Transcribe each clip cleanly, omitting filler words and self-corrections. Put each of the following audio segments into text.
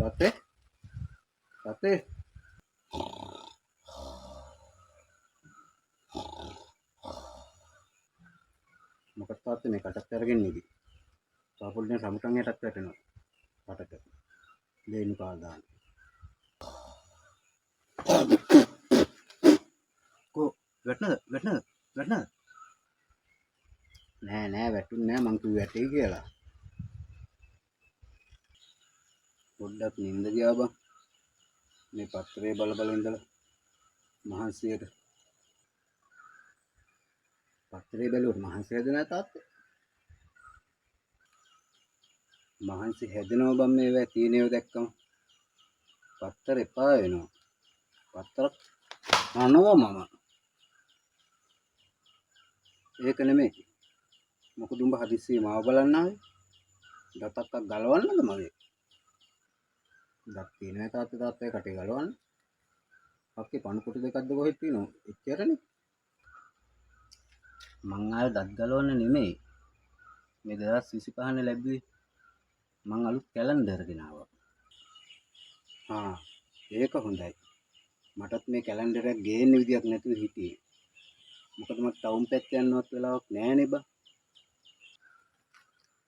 තාත්තේ තාත්තේ මොකක්ද තාත්තේ මේ කටත් අරගෙන ඉදි. සාපොල්නේ සමුටන් යටත් වැටෙනවා. කටට. දෙන්නු කාල් දාන්න. කො වැටනද? නෑ වැටුන්නේ නෑ මං කිව්වේ වැටේ කියලා. පොඩ්ඩක් නිින්ද ගියා බං. මේ පත්‍රේ බල ඉඳලා මහන්සියට. පත්‍රේ බැලුවොත් මහන්සි හැදෙනවා තාත්තේ. මහන්සි හැදෙනවා බං මේවා තියෙනව දැක්කම. පත්‍ර එපා වෙනවා. පත්‍ර කනවා මම. ඒක නෙමෙයි. මොකද උඹ හදිස්සියේ මාව බලන්න ආවේ? දතක්ක ගලවන්නද මගේ? දත් තියෙනවා තාත්තේ කටේ ගලවන්න. අක්කේ පණු කොට දෙකක්ද කොහෙද තියෙනව? එච්චරනේ. මං ආයේ දත් ගලවන්න නෙමෙයි. මේ 2025 නේ ලැබුවේ. මං අලුත් කැලෙන්ඩර් ගෙනාවා. ඒක හොඳයි. මටත් මේ කැලෙන්ඩර් එක ගේන්න විදියක් නැතුව හිටියේ. මොකද මට ටවුන් පැත්තේ යන්නවත් වෙලාවක් නෑනේ බං.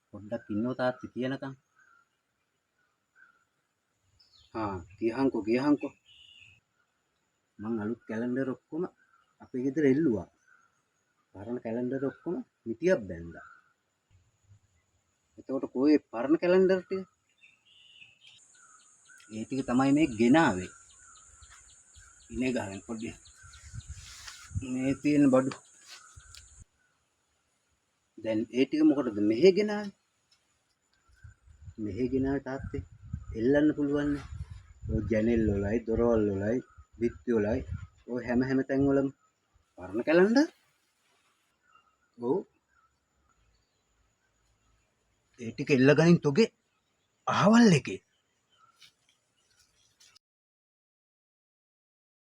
පොඩ්ඩක් ඉන්නව තාත්තේ කියනකම්. ගියහන්කෝ. මං අලුත් කැලෙන්ඩර් ඔක්කොම අපේ ගෙදර එල්ලුවා. පරණ කැලෙන්ඩර් ඔක්කොම මිටියක් බැන්දා. එතකොට කොහේ පරණ කැලෙන්ඩර් ටික? ඒ ටික තමයි මේ ගෙනාවේ. ඉනේ ගහගෙන පොඩ්ඩක්. මේ තියෙන බඩු. දැන් ඒ ටික මොකටද මෙහෙ ගෙනාවේ? මෙහෙ ගෙනාවේ තාත්තේ එල්ලන්න පුළුවන් නේ. ඔය ජනෙල් වලයි, දොරවල් වලයි, බිත්ති වලයි, ඔය හැම තැන් වලම පරණ කැලෙන්ඩර්. ඔව්. ඒ ටික එල්ල ගනින් තොගේ අහවල් එකේ.